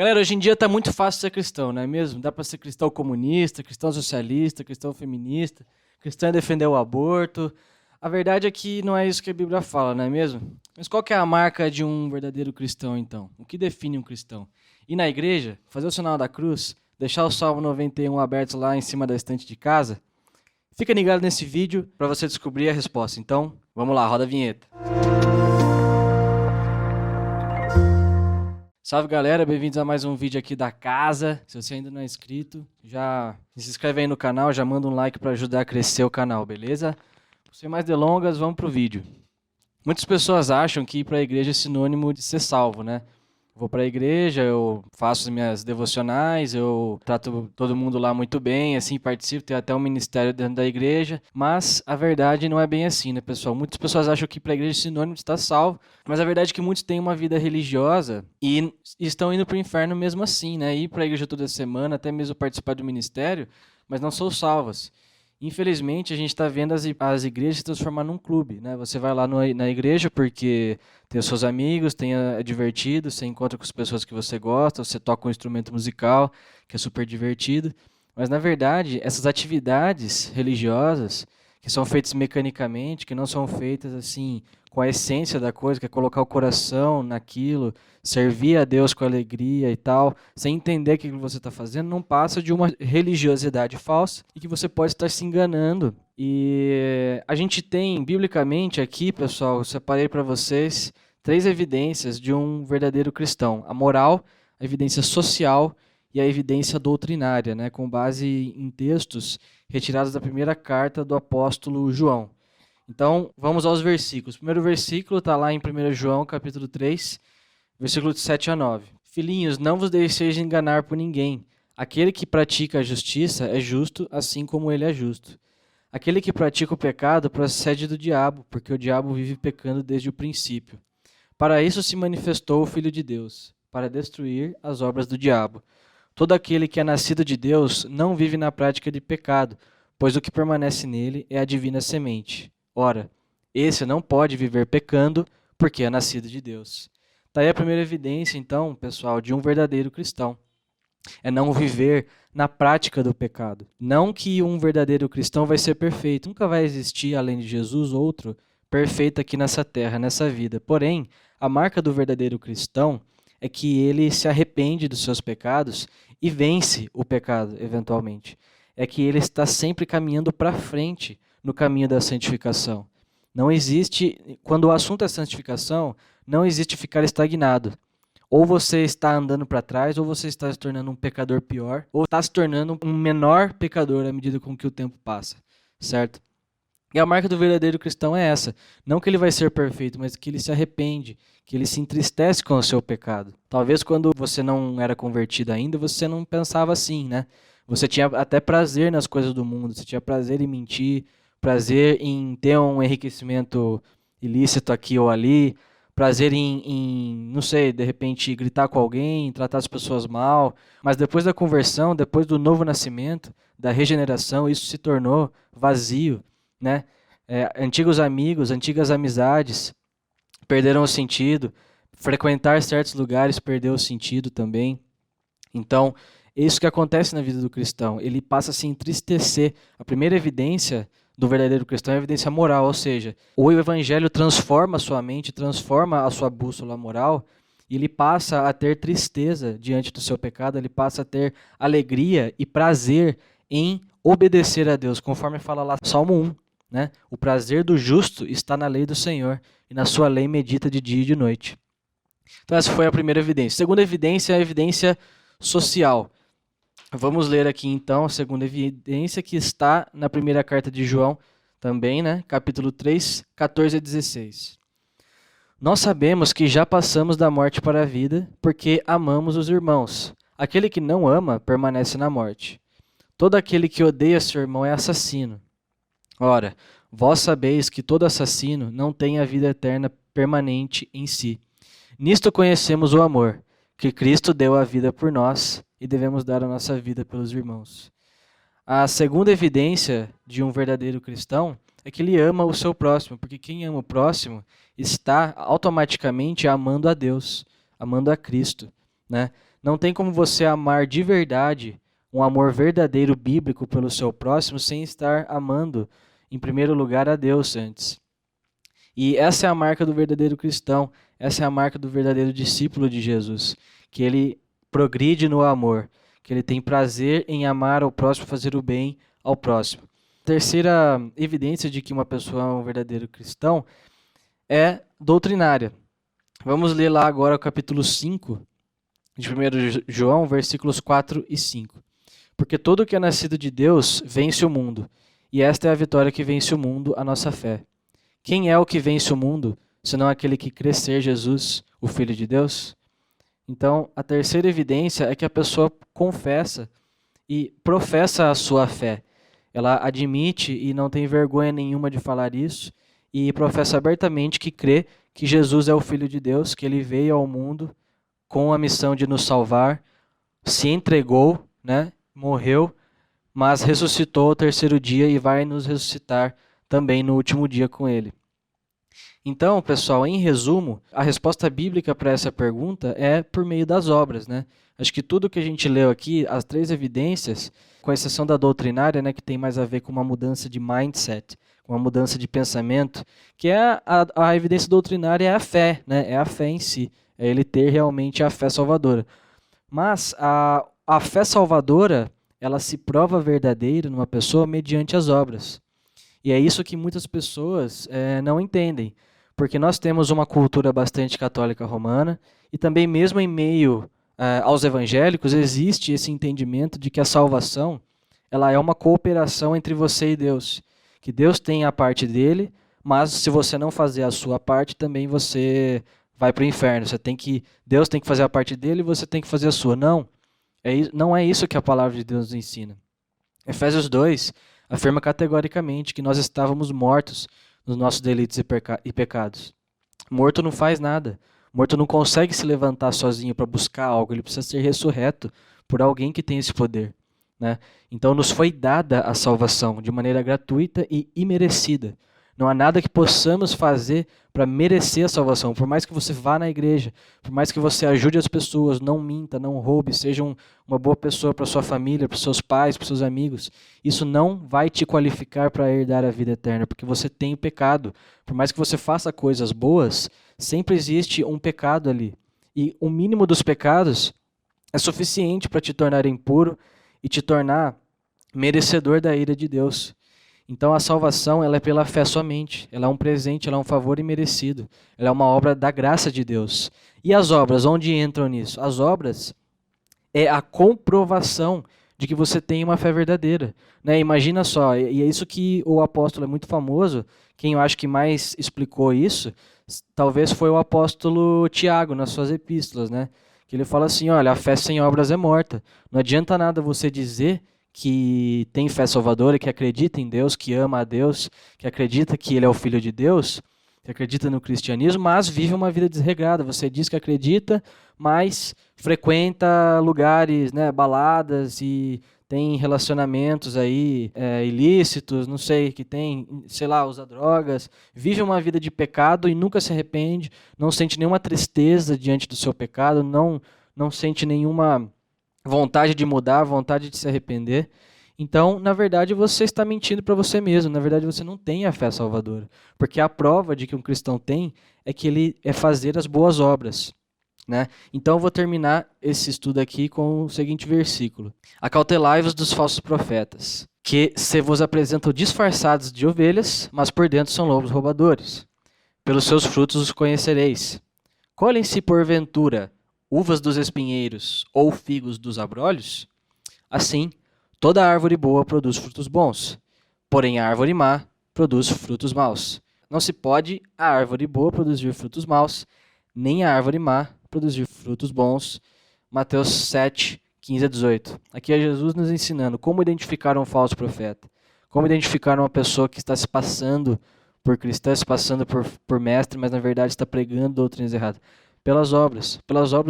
Galera, hoje em dia tá muito fácil ser cristão, não é mesmo? Dá para ser cristão comunista, cristão socialista, cristão feminista, cristão é defender o aborto. A verdade é que não é isso que a Bíblia fala, não é mesmo? Mas qual que é a marca de um verdadeiro cristão, então? O que define um cristão? Ir na igreja, fazer o sinal da cruz, deixar o Salmo 91 aberto lá em cima da estante de casa? Fica ligado nesse vídeo para você descobrir a resposta. Então, vamos lá, roda a vinheta. Salve galera, bem-vindos a mais um vídeo aqui da casa. Se você ainda não é inscrito, já se inscreve aí no canal, já manda um like para ajudar a crescer o canal, beleza? Sem mais delongas, vamos pro vídeo. Muitas pessoas acham que ir para a igreja é sinônimo de ser salvo, né? Vou para a igreja, eu faço as minhas devocionais, eu trato todo mundo lá muito bem, assim, participo, tenho até um ministério dentro da igreja, mas a verdade não é bem assim, né, pessoal? Muitas pessoas acham que ir para a igreja é sinônimo de estar salvo, mas a verdade é que muitos têm uma vida religiosa e estão indo para o inferno mesmo assim, né? Ir para a igreja toda semana, até mesmo participar do ministério, mas não são salvas. Infelizmente, a gente está vendo as igrejas se transformar num clube, né? Você vai lá na igreja porque tem os seus amigos, é divertido, você encontra com as pessoas que você gosta, você toca um instrumento musical, que é super divertido. Mas, na verdade, essas atividades religiosas, que são feitas mecanicamente, que não são feitas assim com a essência da coisa, que é colocar o coração naquilo, servir a Deus com alegria e tal, sem entender o que você está fazendo, não passa de uma religiosidade falsa e que você pode estar se enganando. E a gente tem, biblicamente aqui, pessoal, eu separei para vocês 3 evidências de um verdadeiro cristão. A moral, a evidência social e a evidência doutrinária, né, com base em textos retirados da primeira carta do apóstolo João. Então, vamos aos versículos. O primeiro versículo está lá em 1 João, capítulo 3, versículo de 7 a 9. Filhinhos, não vos deixeis enganar por ninguém. Aquele que pratica a justiça é justo, assim como ele é justo. Aquele que pratica o pecado procede do diabo, porque o diabo vive pecando desde o princípio. Para isso se manifestou o Filho de Deus, para destruir as obras do diabo. Todo aquele que é nascido de Deus não vive na prática de pecado, pois o que permanece nele é a divina semente. Ora, esse não pode viver pecando, porque é nascido de Deus. Daí a primeira evidência, então, pessoal, de um verdadeiro cristão. É não viver na prática do pecado. Não que um verdadeiro cristão vai ser perfeito. Nunca vai existir, além de Jesus, outro perfeito aqui nessa terra, nessa vida. Porém, a marca do verdadeiro cristão é que ele se arrepende dos seus pecados e vence o pecado, eventualmente. É que ele está sempre caminhando para frente no caminho da santificação. Não existe, quando o assunto é santificação, não existe ficar estagnado. Ou você está andando para trás, ou você está se tornando um pecador pior, ou está se tornando um menor pecador à medida com que o tempo passa, certo? E a marca do verdadeiro cristão é essa. Não que ele vai ser perfeito, mas que ele se arrepende, que ele se entristece com o seu pecado. Talvez quando você não era convertido ainda, você não pensava assim, né? Você tinha até prazer nas coisas do mundo, você tinha prazer em mentir, prazer em ter um enriquecimento ilícito aqui ou ali, prazer não sei, de repente gritar com alguém, tratar as pessoas mal. Mas depois da conversão, depois do novo nascimento, da regeneração, isso se tornou vazio, né? Antigos amigos, antigas amizades perderam o sentido. Frequentar certos lugares perdeu o sentido também. Então, é isso que acontece na vida do cristão. Ele passa a se entristecer. A primeira evidência do verdadeiro cristão é a evidência moral, ou seja, o evangelho transforma a sua mente, transforma a sua bússola moral, e ele passa a ter tristeza diante do seu pecado, ele passa a ter alegria e prazer em obedecer a Deus, conforme fala lá Salmo 1, né? O prazer do justo está na lei do Senhor, e na sua lei medita de dia e de noite. Então essa foi a primeira evidência. A segunda evidência é a evidência social. Vamos ler aqui então a segunda evidência que está na primeira carta de João também, né? Capítulo 3, 14 a 16. Nós sabemos que já passamos da morte para a vida porque amamos os irmãos. Aquele que não ama permanece na morte. Todo aquele que odeia seu irmão é assassino. Ora, vós sabeis que todo assassino não tem a vida eterna permanente em si. Nisto conhecemos o amor, que Cristo deu a vida por nós e devemos dar a nossa vida pelos irmãos. A segunda evidência de um verdadeiro cristão é que ele ama o seu próximo, porque quem ama o próximo está automaticamente amando a Deus, amando a Cristo, né? Não tem como você amar de verdade, um amor verdadeiro bíblico pelo seu próximo, sem estar amando, em primeiro lugar, a Deus antes. E essa é a marca do verdadeiro cristão, essa é a marca do verdadeiro discípulo de Jesus, que ele progride no amor, que ele tem prazer em amar ao próximo, fazer o bem ao próximo. Terceira evidência de que uma pessoa é um verdadeiro cristão é doutrinária. Vamos ler lá agora o capítulo 5 de 1 João, versículos 4 e 5. Porque todo que é nascido de Deus vence o mundo, e esta é a vitória que vence o mundo, a nossa fé. Quem é o que vence o mundo, senão aquele que crê ser Jesus, o Filho de Deus? Então, a terceira evidência é que a pessoa confessa e professa a sua fé. Ela admite e não tem vergonha nenhuma de falar isso e professa abertamente que crê que Jesus é o Filho de Deus, que ele veio ao mundo com a missão de nos salvar, se entregou, né, morreu, mas ressuscitou ao terceiro dia e vai nos ressuscitar também no último dia com ele. Então, pessoal, em resumo, a resposta bíblica para essa pergunta é por meio das obras, né? Acho que tudo que a gente leu aqui, as três evidências, com exceção da doutrinária, né, que tem mais a ver com uma mudança de mindset, com uma mudança de pensamento, que é a evidência doutrinária é a fé, né? É a fé em si, é ele ter realmente a fé salvadora. Mas a fé salvadora, ela se prova verdadeira numa pessoa mediante as obras. E é isso que muitas pessoas não entendem, porque nós temos uma cultura bastante católica romana e também mesmo em meio aos evangélicos existe esse entendimento de que a salvação ela é uma cooperação entre você e Deus, que Deus tem a parte dele, mas se você não fazer a sua parte também você vai para o inferno. Deus tem que fazer a parte dele e você tem que fazer a sua. Não, não é isso que a palavra de Deus nos ensina. Efésios 2 afirma categoricamente que nós estávamos mortos nos nossos delitos e pecados. Morto não faz nada. Morto não consegue se levantar sozinho para buscar algo. Ele precisa ser ressurreto por alguém que tem esse poder, né? Então nos foi dada a salvação de maneira gratuita e imerecida. Não há nada que possamos fazer para merecer a salvação. Por mais que você vá na igreja, por mais que você ajude as pessoas, não minta, não roube, seja uma boa pessoa para sua família, para seus pais, para seus amigos, isso não vai te qualificar para herdar a vida eterna, porque você tem o pecado. Por mais que você faça coisas boas, sempre existe um pecado ali. E o mínimo dos pecados é suficiente para te tornar impuro e te tornar merecedor da ira de Deus. Então a salvação ela é pela fé somente, ela é um presente, ela é um favor imerecido, ela é uma obra da graça de Deus. E as obras, onde entram nisso? As obras é a comprovação de que você tem uma fé verdadeira, né? Imagina só, e é isso que o apóstolo é muito famoso, quem eu acho que mais explicou isso, talvez foi o apóstolo Tiago nas suas epístolas, né? Que ele fala assim, olha, a fé sem obras é morta. Não adianta nada você dizer que tem fé salvadora, que acredita em Deus, que ama a Deus, que acredita que ele é o Filho de Deus, que acredita no cristianismo, mas vive uma vida desregrada. Você diz que acredita, mas frequenta lugares, né, baladas e tem relacionamentos aí ilícitos, não sei, que tem, sei lá, usa drogas, vive uma vida de pecado e nunca se arrepende, não sente nenhuma tristeza diante do seu pecado, não sente nenhuma vontade de mudar, vontade de se arrepender. Então, na verdade, você está mentindo para você mesmo. Na verdade, você não tem a fé salvadora. Porque a prova de que um cristão tem é que ele é fazer as boas obras, né? Então, eu vou terminar esse estudo aqui com o seguinte versículo. Acautelai-vos dos falsos profetas, que se vos apresentam disfarçados de ovelhas, mas por dentro são lobos roubadores. Pelos seus frutos os conhecereis. Colhem-se, porventura, uvas dos espinheiros ou figos dos abrolhos? Assim, toda árvore boa produz frutos bons, porém a árvore má produz frutos maus. Não se pode a árvore boa produzir frutos maus, nem a árvore má produzir frutos bons. Mateus 7, 15 a 18. Aqui é Jesus nos ensinando como identificar um falso profeta, como identificar uma pessoa que está se passando por cristã, se passando por mestre, mas na verdade está pregando doutrinas erradas. Pelas obras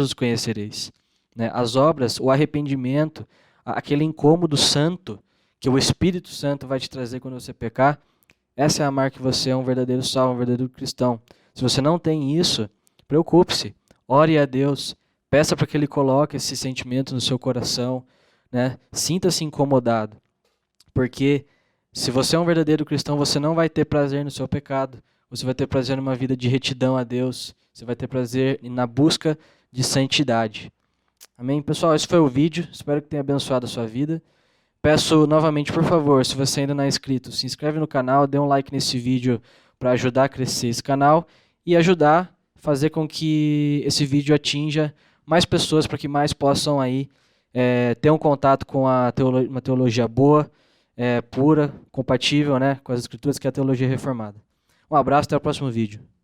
os conhecereis, né? As obras, o arrependimento, aquele incômodo santo que o Espírito Santo vai te trazer quando você pecar, essa é a marca que você é um verdadeiro salvo, um verdadeiro cristão. Se você não tem isso, preocupe-se, ore a Deus, Peça para que Ele coloque esse sentimento no seu coração, né? Sinta-se incomodado, porque se você é um verdadeiro cristão, você não vai ter prazer no seu pecado, você vai ter prazer numa vida de retidão a Deus, você vai ter prazer na busca de santidade. Amém? Pessoal, esse foi o vídeo, espero que tenha abençoado a sua vida. Peço novamente, por favor, se você ainda não é inscrito, se inscreve no canal, dê um like nesse vídeo para ajudar a crescer esse canal e ajudar a fazer com que esse vídeo atinja mais pessoas, para que mais possam aí ter um contato com uma teologia boa, pura, compatível, né, com as Escrituras, que é a teologia reformada. Um abraço, até o próximo vídeo.